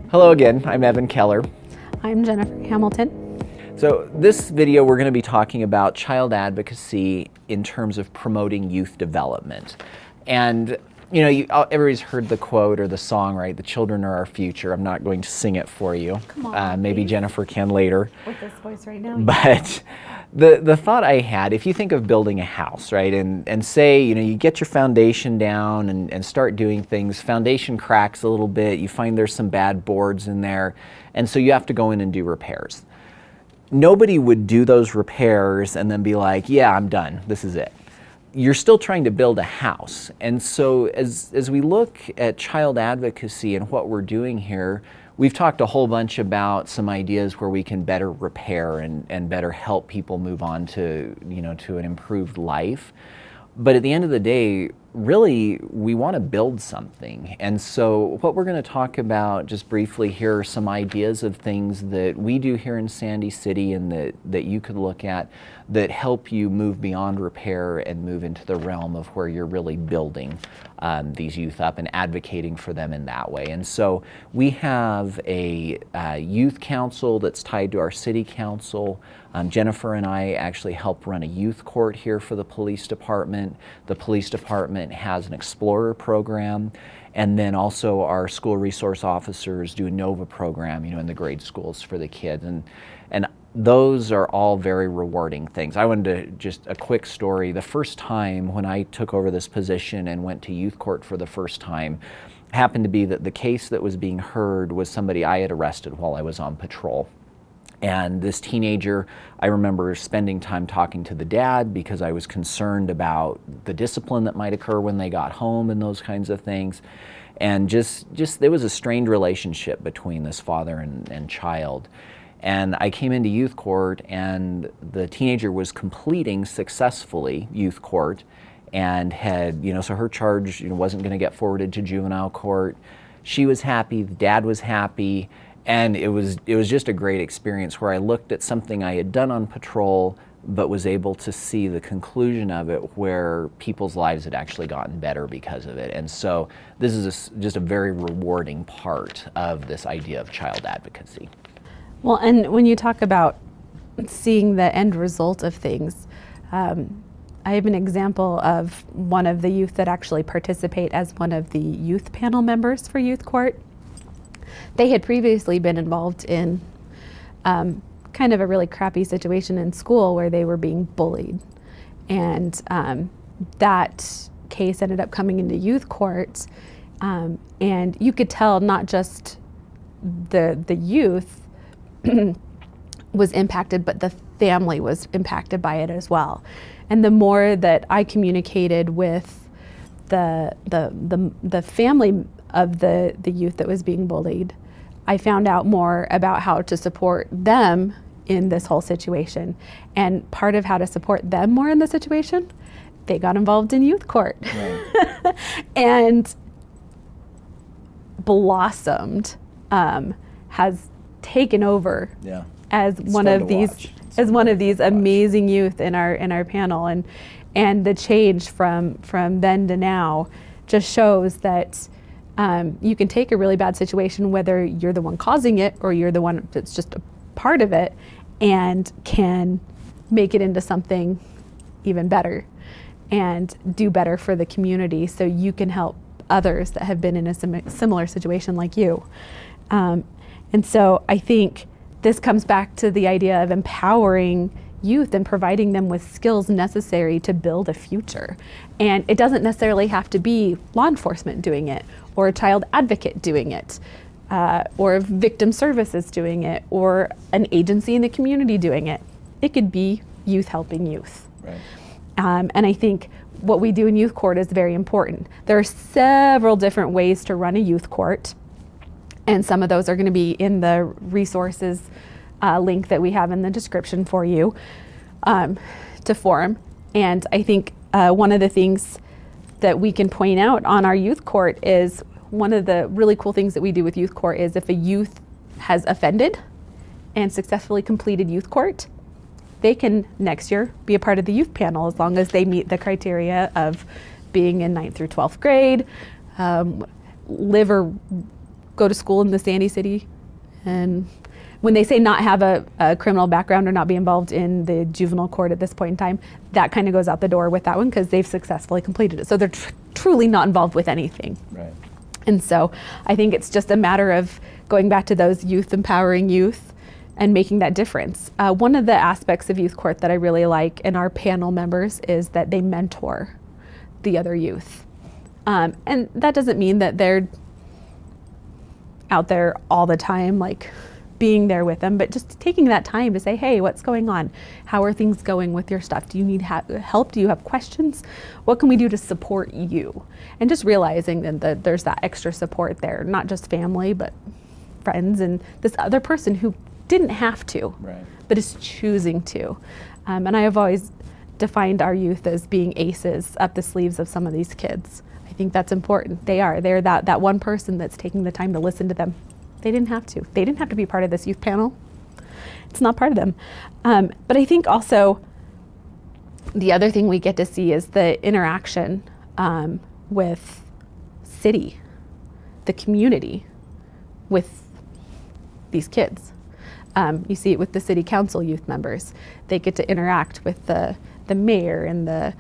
Hello again, I'm Evan Keller. I'm Jennifer Hamilton. So this video we're going to be talking about child advocacy in terms of promoting youth development. And you know, everybody's heard the quote or the song, right? The children are our future. I'm not going to sing it for you. Come on, maybe please. Jennifer can later. With this voice right now. But the thought I had, if you think of building a house, right, and say, you know, you get your foundation down and start doing things, foundation cracks a little bit, you find there's some bad boards in there, and so you have to go in and do repairs. Nobody would do those repairs and then be like, yeah, I'm done, this is it. You're still trying to build a house. And so as we look at child advocacy and what we're doing here, we've talked a whole bunch about some ideas where we can better repair and better help people move on to, you know, to an improved life. But at the end of the day, really, we want to build something. And so what we're going to talk about just briefly here are some ideas of things that we do here in Sandy City and that you could look at that help you move beyond repair and move into the realm of where you're really building these youth up and advocating for them in that way. And so we have a youth council that's tied to our city council. Jennifer and I actually help run a youth court here for the police department. The police department has an Explorer program, and then also our school resource officers do a NOVA program, you know, in the grade schools for the kids. And those are all very rewarding things. I wanted to just a quick story. The first time when I took over this position and went to youth court for the first time, happened to be that the case that was being heard was somebody I had arrested while I was on patrol. And this teenager, I remember spending time talking to the dad because I was concerned about the discipline that might occur when they got home and those kinds of things. And just there was a strained relationship between this father and child. And I came into youth court, and the teenager was completing successfully youth court and had, you know, so her charge, you know, wasn't going to get forwarded to juvenile court. She was happy, the dad was happy, and it was just a great experience where I looked at something I had done on patrol but was able to see the conclusion of it where people's lives had actually gotten better because of it. And so this is just a very rewarding part of this idea of child advocacy. Well, and when you talk about seeing the end result of things, I have an example of one of the youth that actually participate as one of the youth panel members for youth court. They had previously been involved in kind of a really crappy situation in school where they were being bullied. And that case ended up coming into youth court. And you could tell not just the youth was impacted, but the family was impacted by it as well. And the more that I communicated with the family of the youth that was being bullied, I found out more about how to support them in this whole situation. And part of how to support them more in the situation, they got involved in youth court. Right. And blossomed, has taken over as one of these amazing youth in our panel, and the change from then to now just shows that you can take a really bad situation, whether you're the one causing it or you're the one that's just a part of it, and can make it into something even better and do better for the community, so you can help others that have been in a similar situation like you. And so I think this comes back to the idea of empowering youth and providing them with skills necessary to build a future. And it doesn't necessarily have to be law enforcement doing it, or a child advocate doing it, or victim services doing it, or an agency in the community doing it. It could be youth helping youth. Right. And I think what we do in youth court is very important. There are several different ways to run a youth court, and some of those are going to be in the resources link that we have in the description for you to form. And I think one of the things that we can point out on our youth court is, one of the really cool things that we do with youth court is, if a youth has offended and successfully completed youth court, they can next year be a part of the youth panel as long as they meet the criteria of being in 9th through 12th grade, live or go to school in the Sandy City, and when they say not have a criminal background or not be involved in the juvenile court at this point in time, that kind of goes out the door with that one because they've successfully completed it. So they're truly not involved with anything. Right. And so I think it's just a matter of going back to those youth, empowering youth, and making that difference. One of the aspects of youth court that I really like in our panel members is that they mentor the other youth. And that doesn't mean that they're out there all the time, like being there with them, but just taking that time to say, hey, what's going on? How are things going with your stuff? Do you need help? Do you have questions? What can we do to support you? And just realizing that there's that extra support there, not just family, but friends and this other person who didn't have to, right, but is choosing to. And I have always defined our youth as being aces up the sleeves of some of these kids. I think that's important. They're that one person that's taking the time to listen to them. They didn't have to. They didn't have to be part of this youth panel. It's not part of them. But I think also the other thing we get to see is the interaction with city, the community, with these kids. You see it with the city council youth members. They get to interact with the mayor and the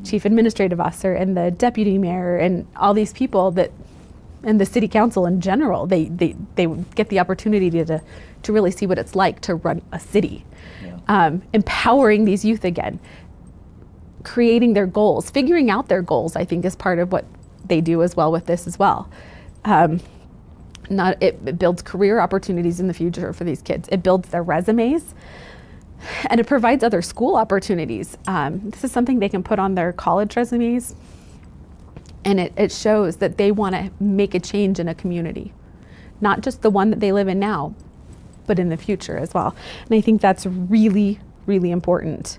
chief administrative officer and the deputy mayor and all these people that, and the city council in general. They get the opportunity to really see what it's like to run a city. Yeah. Empowering these youth again, creating their goals, figuring out their goals, I think is part of what they do as well with this as well. It builds career opportunities in the future for these kids. It builds their resumes, and it provides other school opportunities. This is something they can put on their college resumes, and it shows that they want to make a change in a community, not just the one that they live in now, but in the future as well. And I think that's really, really important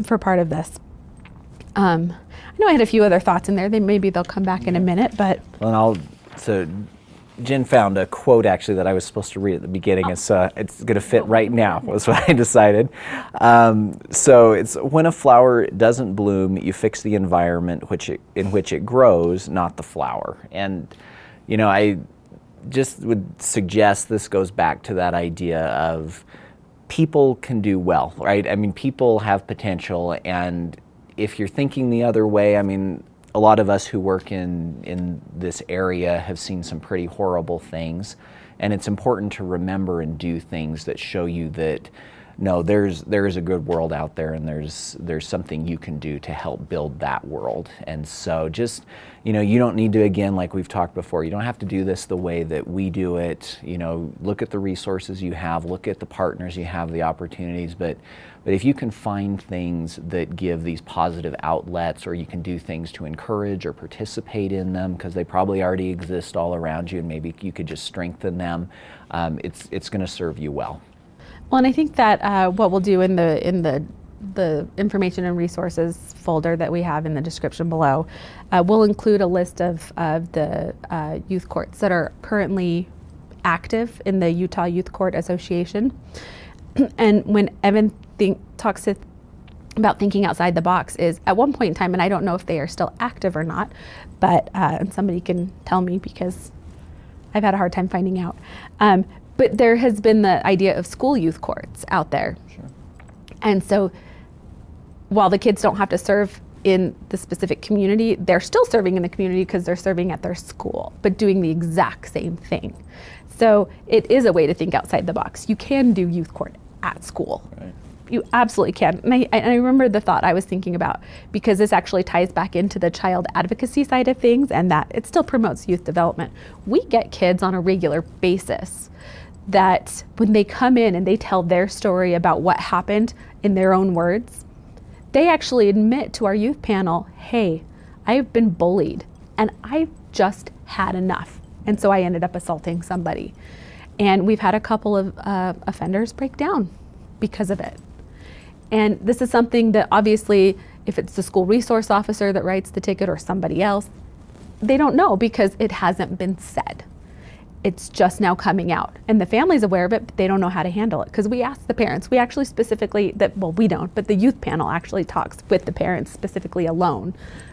for part of this. I know I had a few other thoughts in there. Maybe they'll come back in a minute, but. Well, so Jen found a quote actually that I was supposed to read at the beginning. It's going to fit right now, was what I decided. So it's, when a flower doesn't bloom, you fix the environment in which it grows, not the flower. And, you know, I just would suggest this goes back to that idea of people can do well, right? I mean, people have potential, and if you're thinking the other way, I mean, a lot of us who work in this area have seen some pretty horrible things, and it's important to remember and do things that show you that no, there is a good world out there, and there's something you can do to help build that world. And so just, you know, you don't need to, again, like we've talked before, you don't have to do this the way that we do it. You know, look at the resources you have, look at the partners you have, the opportunities, but if you can find things that give these positive outlets, or you can do things to encourage or participate in them, because they probably already exist all around you, and maybe you could just strengthen them, it's going to serve you well. Well, and I think that what we'll do in the information and resources folder that we have in the description below, we'll include a list of the youth courts that are currently active in the Utah Youth Court Association. And when Evan talks about thinking outside the box, is at one point in time, and I don't know if they are still active or not, but and somebody can tell me because I've had a hard time finding out. But there has been the idea of school youth courts out there. Sure. And so while the kids don't have to serve in the specific community, they're still serving in the community because they're serving at their school, but doing the exact same thing. So it is a way to think outside the box. You can do youth court at school. Right. You absolutely can. And I remember the thought I was thinking about, because this actually ties back into the child advocacy side of things, and that it still promotes youth development. We get kids on a regular basis that when they come in and they tell their story about what happened in their own words, they actually admit to our youth panel, hey, I've been bullied and I've just had enough. And so I ended up assaulting somebody. And we've had a couple of offenders break down because of it. And this is something that obviously, if it's the school resource officer that writes the ticket or somebody else, they don't know because it hasn't been said. it's just now coming out, and the family's aware of it, but they don't know how to handle it. Because we ask the parents, we actually specifically, we don't, but the youth panel actually talks with the parents specifically alone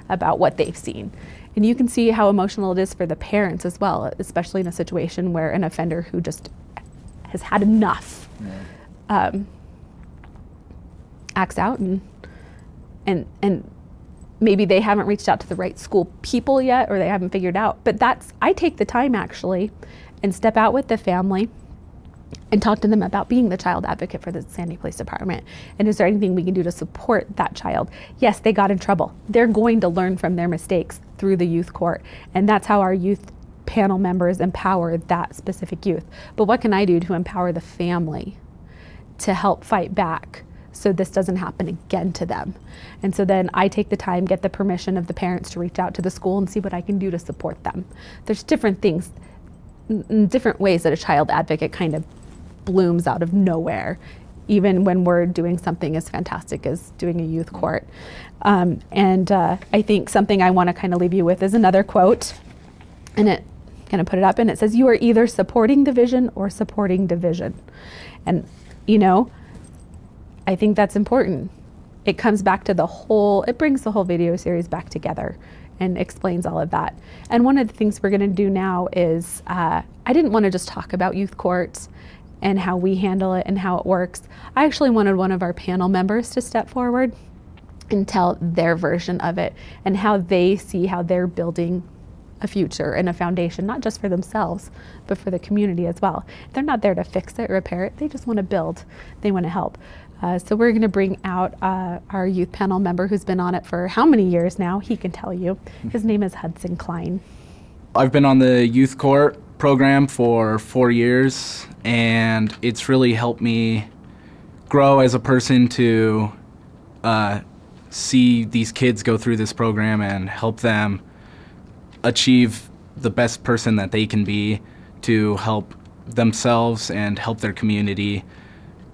about what they've seen. And you can see how emotional it is for the parents as well, especially in a situation where an offender who just has had enough acts out, and maybe they haven't reached out to the right school people yet, or they haven't figured out. But I take the time actually and step out with the family and talk to them about being the child advocate for the Sandy Police Department. And is there anything we can do to support that child? Yes, they got in trouble. They're going to learn from their mistakes through the youth court. And that's how our youth panel members empower that specific youth. But what can I do to empower the family to help fight back so this doesn't happen again to them? And so then I take the time, get the permission of the parents to reach out to the school and see what I can do to support them. There's different things, different ways that a child advocate kind of blooms out of nowhere, even when we're doing something as fantastic as doing a youth court. I think something I want to kind of leave you with is another quote, and it kind of put it up, and it says, "You are either supporting the vision or supporting division." And I think that's important. It comes back to it brings the whole video series back together and explains all of that. And one of the things we're going to do now is, I didn't want to just talk about youth courts and how we handle it and how it works. I actually wanted one of our panel members to step forward and tell their version of it and how they see how they're building a future and a foundation, not just for themselves, but for the community as well. They're not there to fix it or repair it. They just want to build. They want to help. So we're going to bring out our youth panel member who's been on it for how many years now? He can tell you. His name is Hudson Klein. I've been on the youth court program for 4 years, and it's really helped me grow as a person to see these kids go through this program and help them achieve the best person that they can be to help themselves and help their community.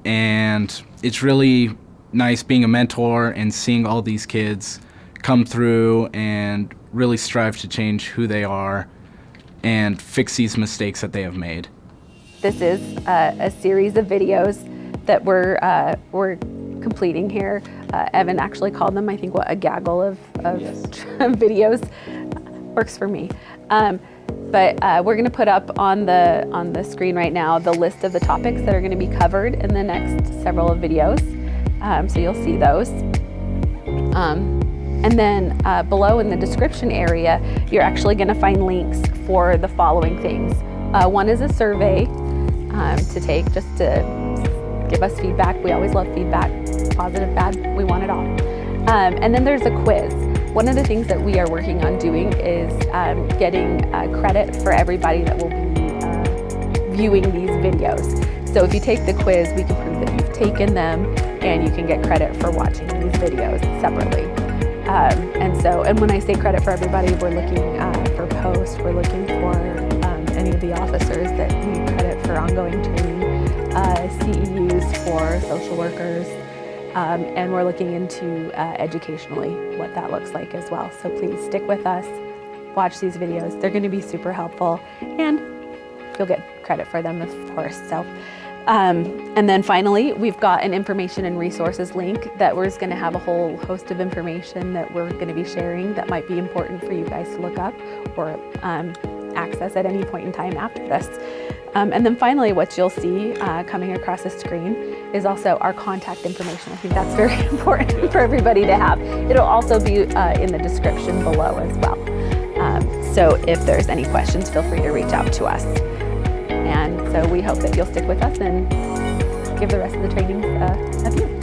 And it's really nice being a mentor and seeing all these kids come through and really strive to change who they are and fix these mistakes that they have made. This is a series of videos that we're completing here. Evan actually called them, I think, a gaggle of Yes. videos. Works for me. But we're going to put up on the screen right now the list of the topics that are going to be covered in the next several videos. So you'll see those. And then below in the description area, you're actually going to find links for the following things. One is a survey to take, just to give us feedback. We always love feedback, positive, bad, we want it all. And then there's a quiz. One of the things that we are working on doing is getting credit for everybody that will be viewing these videos. So if you take the quiz, we can prove that you've taken them, and you can get credit for watching these videos separately. And when I say credit for everybody, we're looking for posts, we're looking for any of the officers that need credit for ongoing training, CEUs for social workers, and we're looking into educationally what that looks like as well. So please stick with us, watch these videos. They're going to be super helpful, and you'll get credit for them, of course. So, and then finally, we've got an information and resources link that we're just going to have a whole host of information that we're going to be sharing that might be important for you guys to look up or access at any point in time after this. And then finally, what you'll see coming across the screen is also our contact information. I think that's very important for everybody to have. It'll also be in the description below as well. So if there's any questions, feel free to reach out to us. And so we hope that you'll stick with us and give the rest of the training a view.